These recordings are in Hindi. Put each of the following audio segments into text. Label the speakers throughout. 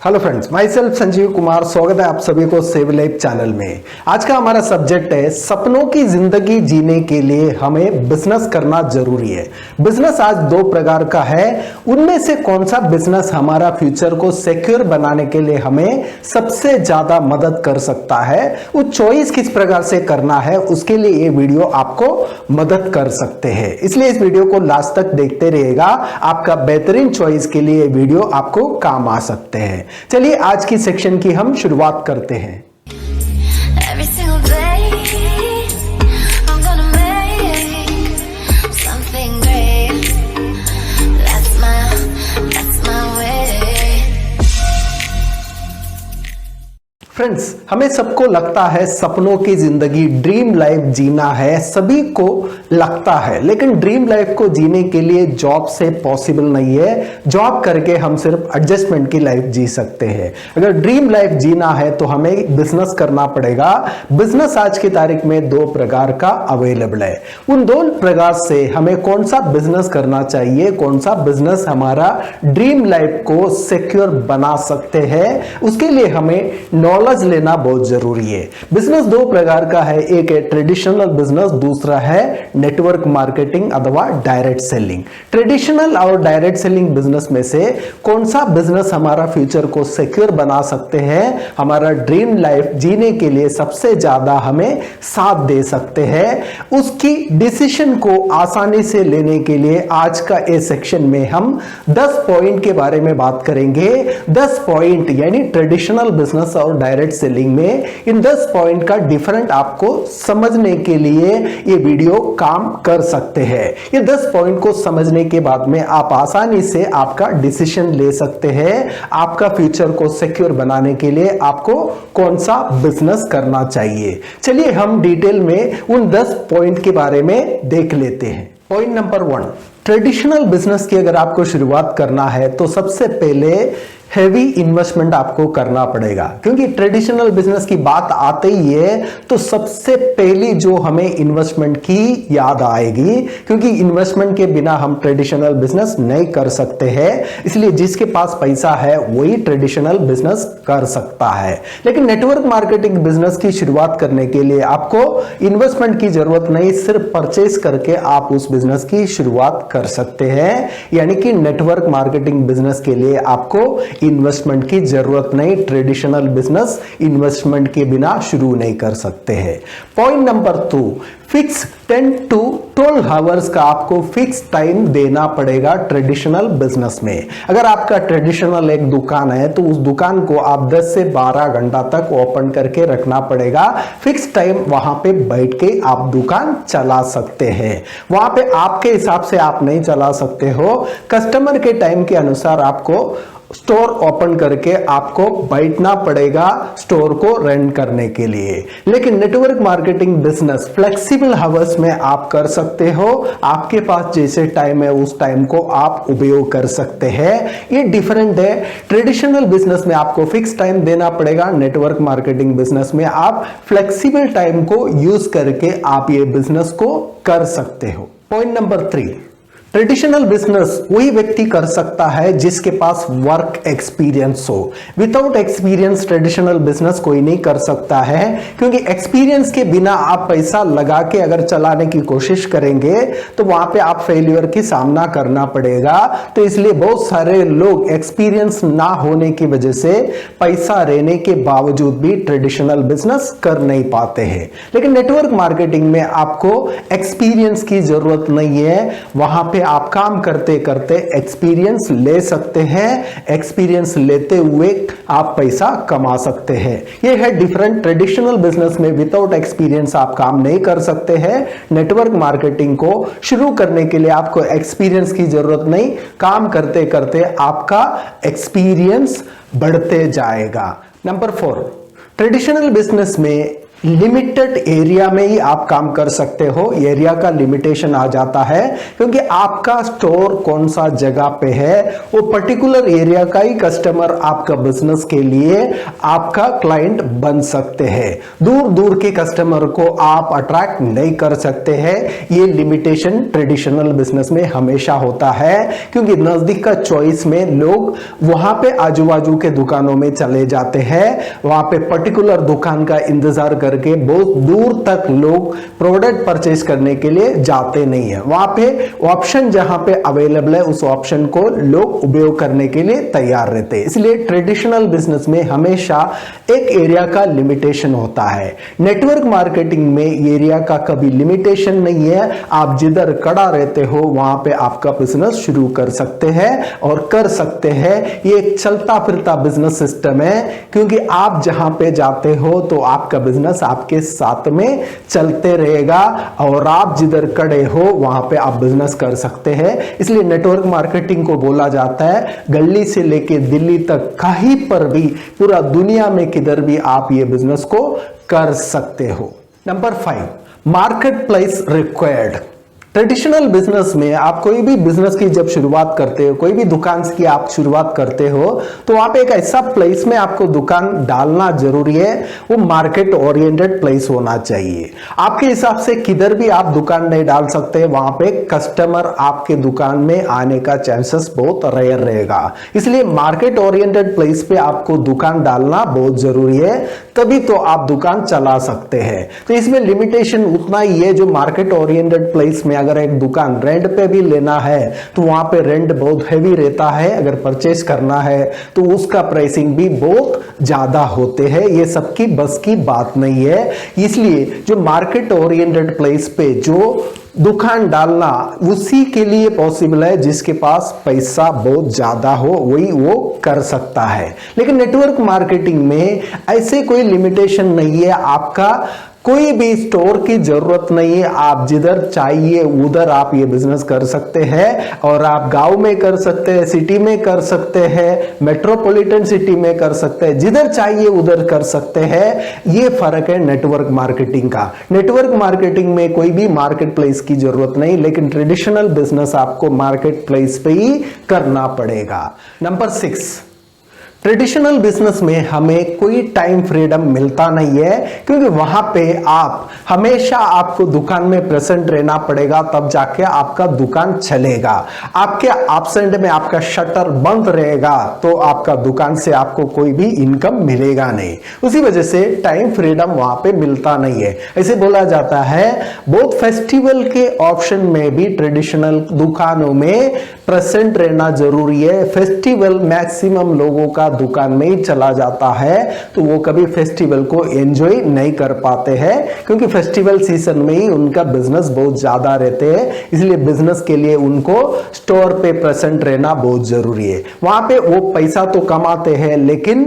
Speaker 1: Hello friends, my self Sanjeev Kumar. स्वागत है आप सभी को सेव लाइफ चैनल में। आज का हमारा सब्जेक्ट है सपनों की जिंदगी जीने के लिए हमें बिजनेस करना जरूरी है। बिजनेस आज दो प्रकार का है, उनमें से कौन सा बिजनेस हमारा फ्यूचर को सिक्योर बनाने के लिए हमें सबसे ज्यादा मदद कर सकता है, वो चॉइस किस प्रकार से करना है, उसके लिए ये वीडियो आपको मदद कर सकते हैं। इसलिए इस वीडियो को लास्ट तक देखते रहिएगा, आपका बेहतरीन चॉइस के लिए वीडियो आपको काम आ सकते हैं। चलिए आज की सेक्शन की हम शुरुआत करते हैं। फ्रेंड्स, हमें सबको लगता है सपनों की जिंदगी, ड्रीम लाइफ जीना है, सभी को लगता है। लेकिन ड्रीम लाइफ को जीने के लिए जॉब से पॉसिबल नहीं है। जॉब करके हम सिर्फ एडजस्टमेंट की लाइफ जी सकते हैं। अगर ड्रीम लाइफ जीना है तो हमें बिजनेस करना पड़ेगा। बिजनेस आज की तारीख में दो प्रकार का अवेलेबल है। उन दो प्रकार से हमें कौन सा बिजनेस करना चाहिए, कौन सा बिजनेस हमारा ड्रीम लाइफ को सिक्योर बना सकते हैं, उसके लिए हमें नॉलेज लेना बहुत जरूरी है। बिजनेस दो प्रकार का है, एक है ट्रेडिशनल बिजनेस, दूसरा है नेटवर्क मार्केटिंग अथवा डायरेक्ट सेलिंग। ट्रेडिशनल और डायरेक्ट सेलिंग बिजनेस में से कौन सा बिजनेस हमारा फ्यूचर को सिक्योर बना सकते हैं, हमारा ड्रीम लाइफ जीने के लिए सबसे ज्यादा हमें साथ दे सकते हैं, उसकी डिसीजन को आसानी से लेने के लिए आज का इस सेक्शन में हम 10 पॉइंट के बारे में बात करेंगे। 10 पॉइंट यानी ट्रेडिशनल बिजनेस और डायरेक्ट सेलिंग में इन 10 पॉइंट का डिफरेंट आपको समझने के लिए ये वीडियो काम कर सकते हैं। ये 10 पॉइंट को समझने के बाद में आप आसानी से आपका डिसीजन ले सकते हैं। आपका फ्यूचर को सिक्योर बनाने के लिए आपको कौन सा बिजनेस करना चाहिए। चलिए हम डिटेल में उन 10 पॉइंट के बारे में देख लेते हैं। पॉइंट नंबर 1, ट्रेडिशनल बिजनेस की अगर आपको शुरुआत करना है तो सबसे पहले हैवी इन्वेस्टमेंट आपको करना पड़ेगा। क्योंकि ट्रेडिशनल बिजनेस की बात आते ही है तो सबसे पहली जो हमें इन्वेस्टमेंट की याद आएगी, क्योंकि इन्वेस्टमेंट के बिना हम ट्रेडिशनल बिजनेस नहीं कर सकते हैं। इसलिए जिसके पास पैसा है वही ट्रेडिशनल बिजनेस कर सकता है। लेकिन नेटवर्क मार्केटिंग बिजनेस की शुरुआत करने के लिए आपको इन्वेस्टमेंट की जरूरत नहीं, सिर्फ परचेज करके आप उस बिजनेस की शुरुआत कर सकते हैं। यानी कि नेटवर्क मार्केटिंग बिजनेस के लिए आपको इन्वेस्टमेंट की जरूरत नहीं। ट्रेडिशनल बिजनेस इन्वेस्टमेंट के बिना शुरू नहीं कर सकते हैं। Point number 2, fix 10 to 12 hours का आपको फिक्स टाइम देना पड़ेगा ट्रेडिशनल बिजनेस में। अगर आपका ट्रेडिशनल एक दुकान है तो उस दुकान को आप 10 से 12 घंटा तक ओपन करके रखना पड़ेगा। फिक्स टाइम वहां पे बैठ के आप दुकान चला सकते हैं। वहां पे आपके हिसाब से आप नहीं चला सकते हो, कस्टमर के टाइम के अनुसार आपको स्टोर ओपन करके आपको बैठना पड़ेगा स्टोर को रन करने के लिए। लेकिन network marketing business flexible hours में आप कर सकते हो। आपके पास जैसे टाइम है उस टाइम को आप उपयोग कर सकते हैं। ये डिफरेंट है। ट्रेडिशनल बिजनेस में आपको फिक्स टाइम देना पड़ेगा, नेटवर्क मार्केटिंग बिजनेस में आप फ्लेक्सिबल टाइम को यूज करके आप ये बिजनेस को कर सकते हो। पॉइंट नंबर 3, ट्रेडिशनल बिजनेस वही व्यक्ति कर सकता है जिसके पास वर्क एक्सपीरियंस हो। विदाउट एक्सपीरियंस ट्रेडिशनल बिजनेस कोई नहीं कर सकता है, क्योंकि एक्सपीरियंस के बिना आप पैसा लगा के अगर चलाने की कोशिश करेंगे तो वहां पे आप फेल्यूर की सामना करना पड़ेगा। तो इसलिए बहुत सारे लोग एक्सपीरियंस ना होने की वजह से पैसा रहने के बावजूद भी ट्रेडिशनल बिजनेस कर नहीं पाते हैं। लेकिन नेटवर्क मार्केटिंग में आपको एक्सपीरियंस की जरूरत नहीं है। वहां पे आप काम करते करते एक्सपीरियंस ले सकते हैं। एक्सपीरियंस लेते हुए आप पैसा कमा सकते हैं। यह है डिफरेंट। ट्रेडिशनल बिजनेस में विदाउट एक्सपीरियंस आप काम नहीं कर सकते हैं। नेटवर्क मार्केटिंग को शुरू करने के लिए आपको एक्सपीरियंस की जरूरत नहीं, काम करते करते आपका एक्सपीरियंस बढ़ते जाएगा। नंबर 4, ट्रेडिशनल बिजनेस में लिमिटेड एरिया में ही आप काम कर सकते हो, एरिया का लिमिटेशन आ जाता है, क्योंकि आपका स्टोर कौन सा जगह पे है, वो पर्टिकुलर एरिया का ही कस्टमर आपका बिजनेस के लिए आपका क्लाइंट बन सकते हैं। दूर दूर के कस्टमर को आप अट्रैक्ट नहीं कर सकते हैं। ये लिमिटेशन ट्रेडिशनल बिजनेस में हमेशा होता है, क्योंकि नजदीक का चॉइस में लोग वहां पे आजू बाजू के दुकानों में चले जाते हैं, वहां पे पर्टिकुलर दुकान का इंतजार करके बहुत दूर तक लोग प्रोडक्ट परचेज करने के लिए जाते नहीं है। वहां पे ऑप्शन जहां पे अवेलेबल है उस ऑप्शन को लोग उपयोग करने के लिए तैयार रहते हैं। इसलिए ट्रेडिशनल बिजनेस में हमेशा एक एरिया का लिमिटेशन होता है। नेटवर्क मार्केटिंग में एरिया का कभी लिमिटेशन नहीं है, आप जिधर खड़ा रहते हो वहां पे आपका बिजनेस शुरू कर सकते हैं और कर सकते हैं। ये एक चलता फिरता बिजनेस सिस्टम है, क्योंकि आप जहां पे जाते हो तो आपका बिजनेस आपके साथ में चलते रहेगा और आप जिधर खड़े हो वहां पे आप बिजनेस कर सकते हैं। इसलिए नेटवर्क मार्केटिंग को बोला जाता है गली से लेके दिल्ली तक कहीं पर भी, पूरा दुनिया में किधर भी आप ये बिजनेस को कर सकते हो। Number 5, market place required. Traditional business में आप कोई भी बिजनेस की जब शुरुआत करते हो, कोई भी दुकान की आप शुरुआत करते हो, तो आप एक ऐसा प्लेस में आपको दुकान डालना जरूरी है, वो मार्केट ओरिएंटेड प्लेस होना चाहिए। आपके हिसाब से किधर भी आप दुकान नहीं डाल सकते, वहां पे कस्टमर आपके दुकान में आने का चांसेस बहुत रेयर रहेगा। इसलिए मार्केट ओरिएंटेड प्लेस पे आपको दुकान डालना बहुत जरूरी है, तभी तो आप दुकान चला सकते हैं। तो इसमें लिमिटेशन उतना ही है, जो मार्केट ओरिएंटेड प्लेस में अगर एक दुकान रेंट पे भी लेना है तो वहां पे रेंट बहुत हैवी रहता है, अगर परचेस करना है तो उसका प्राइसिंग भी बहुत ज्यादा होते हैं। ये सबकी बस की बात नहीं है। इसलिए जो मार्केट ओरिएंटेड प्लेस पे जो दुकान डालना उसी के लिए पॉसिबल है जिसके पास पैसा बहुत ज्यादा हो, वही वो कर सकता है। लेकिन नेटवर्क मार्केटिंग में ऐसे कोई लिमिटेशन नहीं है, आपका कोई भी स्टोर की जरूरत नहीं है, आप जिधर चाहिए उधर आप ये बिजनेस कर सकते हैं। और आप गांव में कर सकते हैं, सिटी में कर सकते हैं, मेट्रोपॉलिटन सिटी में कर सकते हैं, जिधर चाहिए उधर कर सकते हैं। ये फर्क है नेटवर्क मार्केटिंग का। नेटवर्क मार्केटिंग में कोई भी मार्केट प्लेस की जरूरत नहीं, लेकिन ट्रेडिशनल बिजनेस आपको मार्केट प्लेस पे ही करना पड़ेगा। नंबर 6, ट्रेडिशनल बिजनेस में हमें कोई टाइम फ्रीडम मिलता नहीं है, क्योंकि वहां पे आप हमेशा आपको दुकान में प्रेजेंट रहना पड़ेगा, तब जाके आपका दुकान चलेगा। आपके एब्सेंट में आपका शटर बंद रहेगा तो आपका दुकान से आपको कोई भी इनकम मिलेगा नहीं। उसी वजह से टाइम फ्रीडम वहां पे मिलता नहीं है। ऐसे बोला जाता है बहुत फेस्टिवल के ऑप्शन में भी ट्रेडिशनल दुकानों में प्रेजेंट रहना जरूरी है। फेस्टिवल मैक्सिमम लोगों का दुकान में ही चला जाता है, तो वो कभी फेस्टिवल को एंजॉय नहीं कर पाते हैं, क्योंकि फेस्टिवल सीजन में ही उनका बिजनेस बहुत ज्यादा रहते हैं। इसलिए बिजनेस के लिए उनको स्टोर पे प्रेजेंट रहना बहुत जरूरी है। वहां पे वो पैसा तो कमाते हैं, लेकिन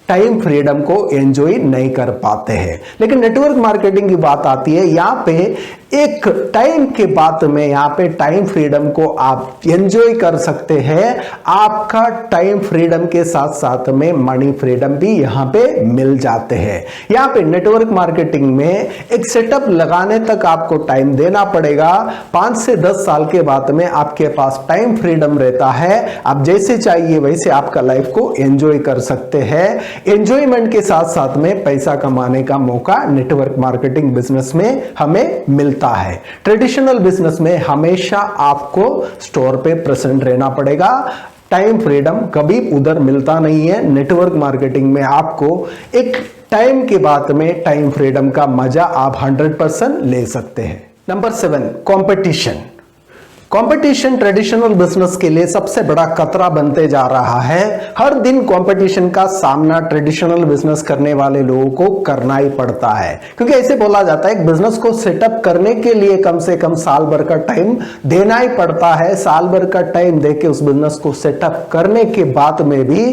Speaker 1: टाइम फ्रीडम को एंजॉय नहीं कर पाते हैं। लेकिन नेटवर्क मार्केटिंग की बात आती है, यहां पे एक टाइम के बाद में यहां पे टाइम फ्रीडम को आप एंजॉय कर सकते हैं। आपका टाइम फ्रीडम के साथ साथ में मनी फ्रीडम भी यहां पे मिल जाते हैं। यहां पे नेटवर्क मार्केटिंग में एक सेटअप लगाने तक आपको टाइम देना पड़ेगा। 5 से 10 साल के बाद में आपके पास टाइम फ्रीडम रहता है, आप जैसे चाहिए वैसे आपका लाइफ को एंजॉय कर सकते हैं। एंजॉयमेंट के साथ साथ में पैसा कमाने का मौका नेटवर्क मार्केटिंग बिजनेस में हमें मिलता है। ट्रेडिशनल बिजनेस में हमेशा आपको स्टोर पे प्रेजेंट रहना पड़ेगा, टाइम फ्रीडम कभी उधर मिलता नहीं है। नेटवर्क मार्केटिंग में आपको एक टाइम के बाद में टाइम फ्रीडम का मजा आप 100% ले सकते हैं। Number 7, competition. Competition traditional business के लिए सबसे बड़ा खतरा बनते जा रहा है। हर दिन कंपटीशन का सामना ट्रेडिशनल बिजनेस करने वाले लोगों को करना ही पड़ता है, क्योंकि ऐसे बोला जाता है एक बिजनेस को सेटअप करने के लिए कम से कम साल भर का टाइम देना ही पड़ता है। साल भर का टाइम देके उस बिजनेस को सेटअप करने के बाद में भी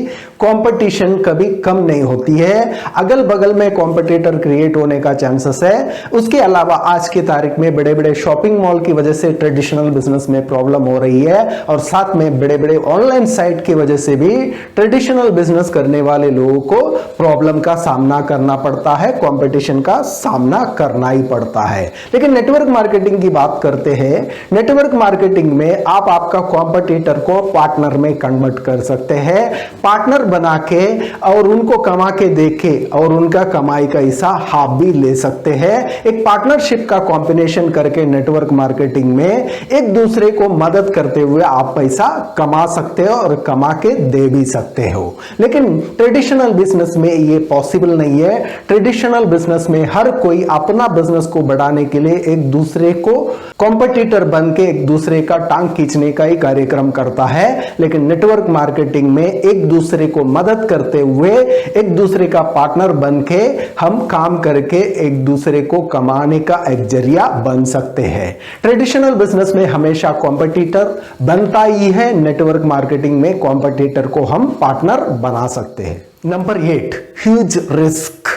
Speaker 1: कंपटीशन कभी कम नहीं होती है। अगल बगल में कंपटीटर क्रिएट होने का चांसेस है। उसके अलावा आज की तारीख में बड़े बड़े शॉपिंग मॉल की वजह से ट्रेडिशनल बिजनेस में प्रॉब्लम हो रही है और साथ में बड़े बड़े ऑनलाइन साइट की वजह से भी ट्रेडिशनल बिजनेस करने वाले लोगों को प्रॉब्लम का सामना करना पड़ता है, कंपटीशन का सामना करना ही पड़ता है। लेकिन नेटवर्क मार्केटिंग की बात करते हैं। नेटवर्क मार्केटिंग में आप आपका कॉम्पिटिटर को पार्टनर में कन्वर्ट कर सकते हैं, पार्टनर बना के और उनको कमा के देके और उनका कमाई का हिस्सा आप भी ले सकते हैं। एक पार्टनरशिप का कॉम्बिनेशन करके नेटवर्क मार्केटिंग में एक दूसरे को मदद करते हुए आप पैसा कमा सकते हो और कमा के दे भी सकते हो। लेकिन ट्रेडिशनल बिजनेस में ये पॉसिबल नहीं है। ट्रेडिशनल बिजनेस में हर कोई अपना बिजनेस को बढ़ाने के लिए एक दूसरे को कॉम्पिटिटर बन के एक दूसरे का टांग खींचने का ही कार्यक्रम करता है। लेकिन नेटवर्क मार्केटिंग में एक दूसरे को मदद करते हुए एक दूसरे का पार्टनर बन के हम काम करके एक दूसरे को कमाने का एक जरिया बन सकते हैं। ट्रेडिशनल बिजनेस में हमेशा कॉम्पिटिटर बनता ही है, नेटवर्क मार्केटिंग में कॉम्पिटिटर को हम पार्टनर बना सकते हैं। Number 8, huge risk.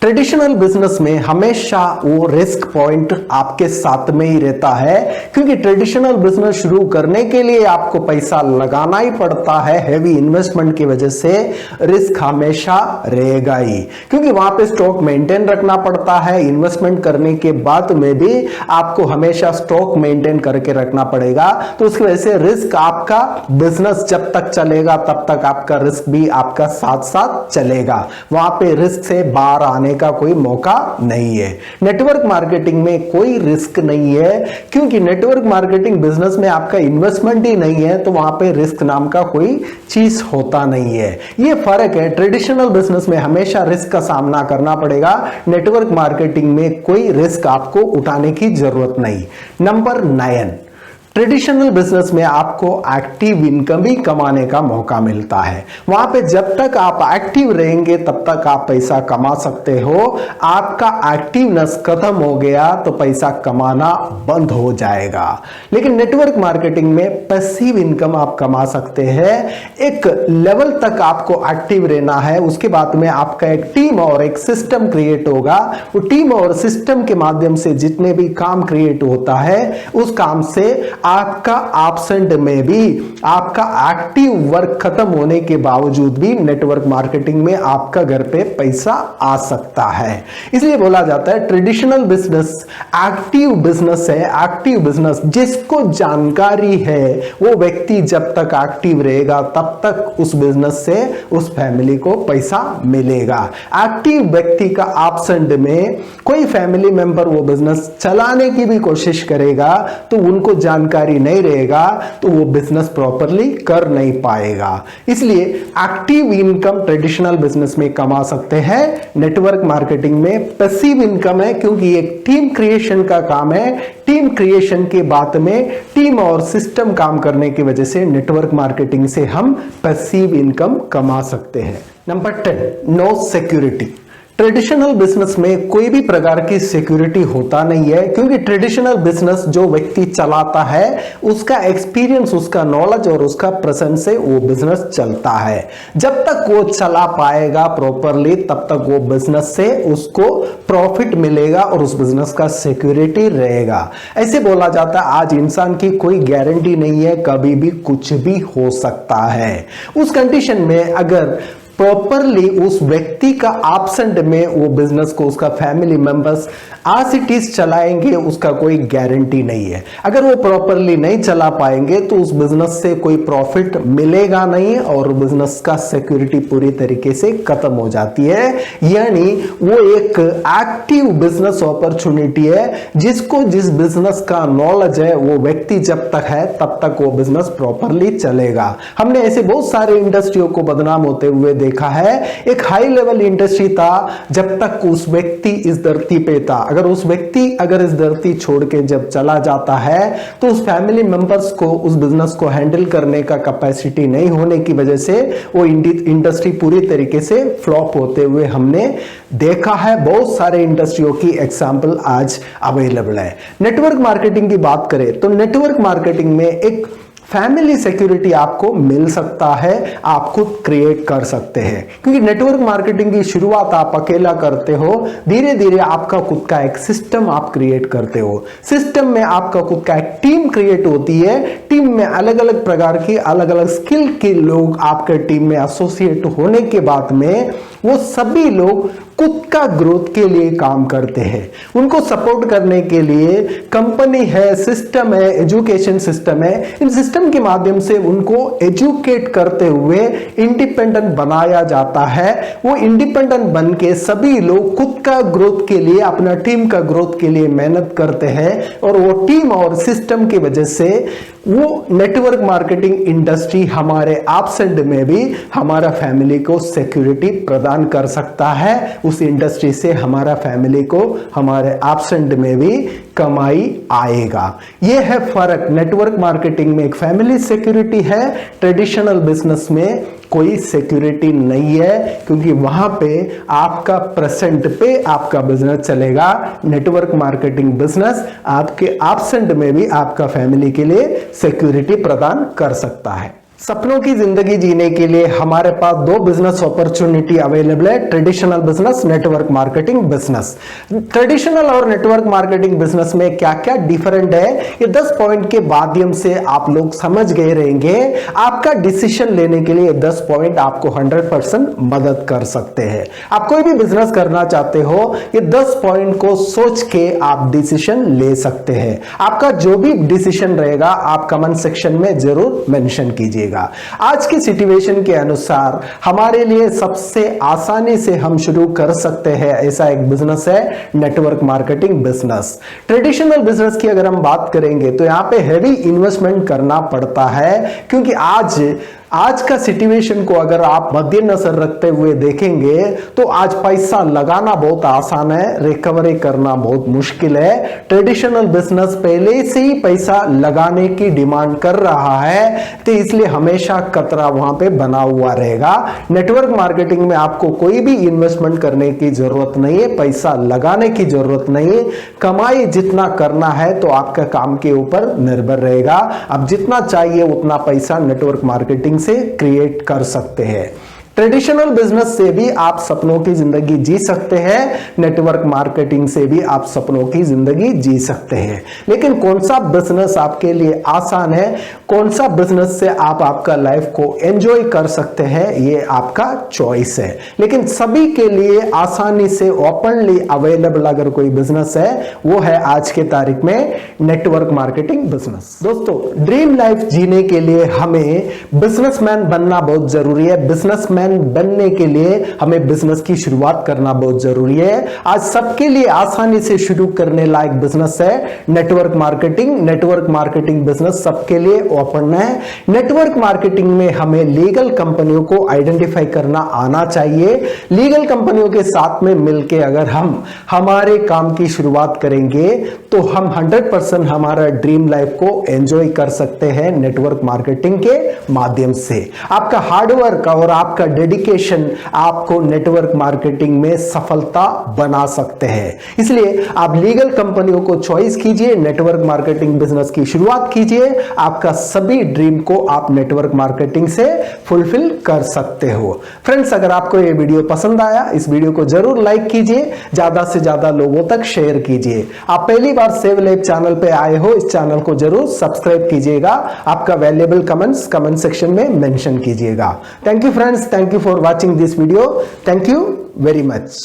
Speaker 1: Traditional business में हमेशा वो रिस्क पॉइंट आपके साथ में ही रहता है, क्योंकि ट्रेडिशनल बिजनेस शुरू करने के लिए आपको पैसा लगाना ही पड़ता है। हैवी इन्वेस्टमेंट की वजह से रिस्क हमेशा रहेगा ही, क्योंकि वहां पे स्टॉक मेंटेन रखना पड़ता है। इन्वेस्टमेंट करने के बाद में भी आपको हमेशा स्टॉक मेंटेन करके रखना पड़ेगा। तो उसकी वजह से रिस्क, आपका बिजनेस जब तक चलेगा तब तक आपका रिस्क भी आपका साथ साथ चलेगा। वहां पे रिस्क से बाहर आने का कोई मौका नहीं है। नेटवर्क मार्केटिंग में कोई रिस्क नहीं है, क्योंकि नेटवर्क मार्केटिंग बिजनेस में आपका इन्वेस्टमेंट ही नहीं है, तो वहां पे रिस्क नाम का कोई चीज होता नहीं है। ये फर्क है। ट्रेडिशनल बिजनेस में हमेशा रिस्क का सामना करना पड़ेगा, नेटवर्क मार्केटिंग में कोई रिस्क आपको उठाने की जरूरत नहीं। नंबर 9, ट्रेडिशनल बिजनेस में आपको एक्टिव इनकम भी कमाने का मौका मिलता है। वहां पे जब तक आप एक्टिव रहेंगे तब तक आप पैसा कमा सकते हो। आपका एक्टिवनेस खत्म हो गया तो पैसा कमाना बंद हो जाएगा। लेकिन नेटवर्क मार्केटिंग में पैसिव इनकम आप कमा सकते हैं। एक लेवल तक आपको एक्टिव रहना है, उसके बाद में आपका एक टीम और एक सिस्टम क्रिएट होगा। वो टीम और सिस्टम के माध्यम से जितने भी काम क्रिएट होता है, उस काम से आपका एब्सेंट में भी आपका एक्टिव वर्क खत्म होने के बावजूद भी नेटवर्क मार्केटिंग में आपका घर पे पैसा आ सकता है। इसलिए बोला जाता है ट्रेडिशनल बिजनेस एक्टिव बिजनेस है। एक्टिव बिजनेस, जिसको जानकारी है वो व्यक्ति जब तक एक्टिव रहेगा तब तक उस बिजनेस से उस फैमिली को पैसा मिलेगा। एक्टिव व्यक्ति का एब्सेंट में कोई फैमिली मेंबर वो बिजनेस चलाने की भी कोशिश करेगा तो उनको जानकारी नहीं रहेगा, तो वो बिजनेस प्रॉपर्ली कर नहीं पाएगा। इसलिए एक्टिव इनकम ट्रेडिशनल बिजनेस में कमा सकते हैं। नेटवर्क मार्केटिंग में पैसिव इनकम है, क्योंकि एक टीम क्रिएशन का काम है। टीम क्रिएशन के बाद में टीम और सिस्टम काम करने की वजह से नेटवर्क मार्केटिंग से हम पैसिव इनकम कमा सकते हैं। Number 10, no security. Traditional business में कोई भी प्रकार की सिक्योरिटी होता नहीं है, क्योंकि ट्रेडिशनल बिजनेस जो व्यक्ति चलाता है उसका एक्सपीरियंस, उसका नॉलेज और उसका प्रेजेंस से वो बिजनेस चलता है। जब तक वो चला पाएगा प्रॉपरली तब तक वो बिजनेस से उसको प्रॉफिट मिलेगा और उस बिजनेस का सिक्योरिटी रहेगा। ऐसे बोला जाता है आज इंसान की कोई गारंटी नहीं है, कभी भी कुछ भी हो सकता है। उस कंडीशन में अगर प्रॉपरली उस व्यक्ति का एब्सेंट में वो बिजनेस को उसका फैमिली मेंबर्स आज इट इज चलाएंगे, उसका कोई गारंटी नहीं है। अगर वो प्रॉपरली नहीं चला पाएंगे तो उस बिजनेस से कोई प्रॉफिट मिलेगा नहीं और बिजनेस का सिक्योरिटी पूरी तरीके से खत्म हो जाती है। यानी वो एक एक्टिव बिजनेस अपॉर्चुनिटी है, जिसको जिस बिजनेस का नॉलेज है वो व्यक्ति जब तक है तब तक वो बिजनेस प्रॉपरली चलेगा। हमने ऐसे बहुत सारे इंडस्ट्रियों को बदनाम होते हुए देखा है। एक हाई लेवल इंडस्ट्री था जब तक उस व्यक्ति इस धरती पे था। अगर उस व्यक्ति अगर इस धरती छोड़ के जब चला जाता है तो उस फैमिली मेंबर्स को उस बिजनेस को हैंडल करने का कैपेसिटी नहीं होने की वजह से वो इंडस्ट्री पूरी तरीके से फ्लॉप होते हुए हमने देखा है। बहुत सारे इंडस्ट्रियों की एग्जांपल आज अवेलेबल है। नेटवर्क मार्केटिंग की बात करें तो नेटवर्क मार्केटिंग में एक फैमिली सिक्योरिटी आपको मिल सकता है, आप खुद क्रिएट कर सकते हैं। क्योंकि नेटवर्क मार्केटिंग की शुरुआत आप अकेला करते हो, धीरे धीरे आपका खुद का एक सिस्टम आप क्रिएट करते हो। सिस्टम में आपका खुद का एक टीम क्रिएट होती है। टीम में अलग अलग प्रकार की अलग अलग स्किल के लोग आपके टीम में एसोसिएट होने के बाद में वो सभी लोग खुद का ग्रोथ के लिए काम करते हैं। उनको सपोर्ट करने के लिए कंपनी है, सिस्टम है, एजुकेशन सिस्टम है। इन सिस्टम के माध्यम से उनको एजुकेट करते हुए इंडिपेंडेंट बनाया जाता है। वो इंडिपेंडेंट बन के सभी लोग खुद का ग्रोथ के लिए, अपना टीम का ग्रोथ के लिए मेहनत करते हैं और वो टीम और सिस्टम की वजह से वो नेटवर्क मार्केटिंग इंडस्ट्री हमारे एब्सेंट में भी हमारा फैमिली को सिक्योरिटी प्रदान कर सकता है। उस इंडस्ट्री से हमारा फैमिली को हमारे एब्सेंट में भी कमाई आएगा। यह है फर्क। नेटवर्क मार्केटिंग में एक फैमिली सिक्योरिटी है, ट्रेडिशनल बिजनेस में कोई सिक्योरिटी नहीं है, क्योंकि वहां पे आपका प्रेजेंट पे आपका बिजनेस चलेगा। नेटवर्क मार्केटिंग बिजनेस आपके एब्सेंट में भी आपका फैमिली के लिए सिक्योरिटी प्रदान कर सकता है। सपनों की जिंदगी जीने के लिए हमारे पास दो बिजनेस अपॉर्चुनिटी अवेलेबल है, traditional business, network marketing business. Traditional और नेटवर्क मार्केटिंग बिजनेस में क्या क्या डिफरेंट है, ये 10 पॉइंट के माध्यम से आप लोग समझ गए रहेंगे। आपका डिसीजन लेने के लिए 10 पॉइंट आपको 100% मदद कर सकते हैं। आप कोई भी बिजनेस करना चाहते हो, ये 10 पॉइंट को सोच के आप डिसीजन ले सकते हैं। आपका जो भी डिसीजन रहेगा आप कमेंट सेक्शन में जरूर मेंशन कीजिए। आज की सिचुएशन के अनुसार हमारे लिए सबसे आसानी से हम शुरू कर सकते हैं ऐसा एक बिजनेस है network marketing business. Traditional business की अगर हम बात करेंगे तो यहां पे हेवी इन्वेस्टमेंट करना पड़ता है, क्योंकि आज का सिचुएशन को अगर आप मद्देनजर रखते हुए देखेंगे तो आज पैसा लगाना बहुत आसान है, रिकवरी करना बहुत मुश्किल है। ट्रेडिशनल बिजनेस पहले से ही पैसा लगाने की डिमांड कर रहा है, तो इसलिए हमेशा खतरा वहां पे बना हुआ रहेगा। नेटवर्क मार्केटिंग में आपको कोई भी इन्वेस्टमेंट करने की जरूरत नहीं है, पैसा लगाने की जरूरत नहीं है। कमाई जितना करना है तो आपका काम के ऊपर निर्भर रहेगा। अब जितना चाहिए उतना पैसा नेटवर्क मार्केटिंग से क्रिएट कर सकते हैं। ट्रेडिशनल बिजनेस से भी आप सपनों की जिंदगी जी सकते हैं, नेटवर्क मार्केटिंग से भी आप सपनों की जिंदगी जी सकते हैं। लेकिन कौन सा बिजनेस आपके लिए आसान है, कौन सा बिजनेस से आप आपका लाइफ को एंजॉय कर सकते हैं, ये आपका चॉइस है। लेकिन सभी के लिए आसानी से ओपनली अवेलेबल अगर कोई बिजनेस है वो है आज के तारीख में नेटवर्क मार्केटिंग बिजनेस। दोस्तों, ड्रीम लाइफ जीने के लिए हमें बिजनेसमैन बनना बहुत जरूरी है। बिजनेसमैन बनने के लिए हमें बिजनेस की शुरुआत करना बहुत जरूरी है। आज सबके लिए आसानी से शुरू करने लायक बिजनेस है network marketing. Network marketing business सबके लिए ओपन है। नेटवर्क मार्केटिंग में हमें लीगल कंपनियों को आइडेंटिफाई करना आना चाहिए। लीगल कंपनियों के साथ में मिलकर अगर हम हमारे काम की शुरुआत करेंगे तो हम 100% हमारा ड्रीम लाइफ को एंजॉय कर सकते हैं नेटवर्क मार्केटिंग के माध्यम से। आपका हार्डवर्क और आपका डेडिकेशन आपको नेटवर्क मार्केटिंग में सफलता बना सकते हैं। इसलिए आप लीगल कंपनियों को चॉइस कीजिए, नेटवर्क मार्केटिंग बिजनेस की शुरुआत कीजिए। आपका सभी ड्रीम को आप नेटवर्क मार्केटिंग से फुलफिल कर सकते हो। फ्रेंड्स, अगर आपको ये वीडियो पसंद आया, इस वीडियो को जरूर लाइक कीजिए, ज्यादा से ज्यादा लोगों तक शेयर कीजिए। आप पहली बार सेव लाइफ चैनल पे आए हो, इस चैनल को जरूर सब्सक्राइब कीजिएगा। आपका वैल्यूएबल कमेंट्स कमेंट सेक्शन में मेंशन कीजिएगा। Thank you friends, thank you for watching this video. Thank you very much.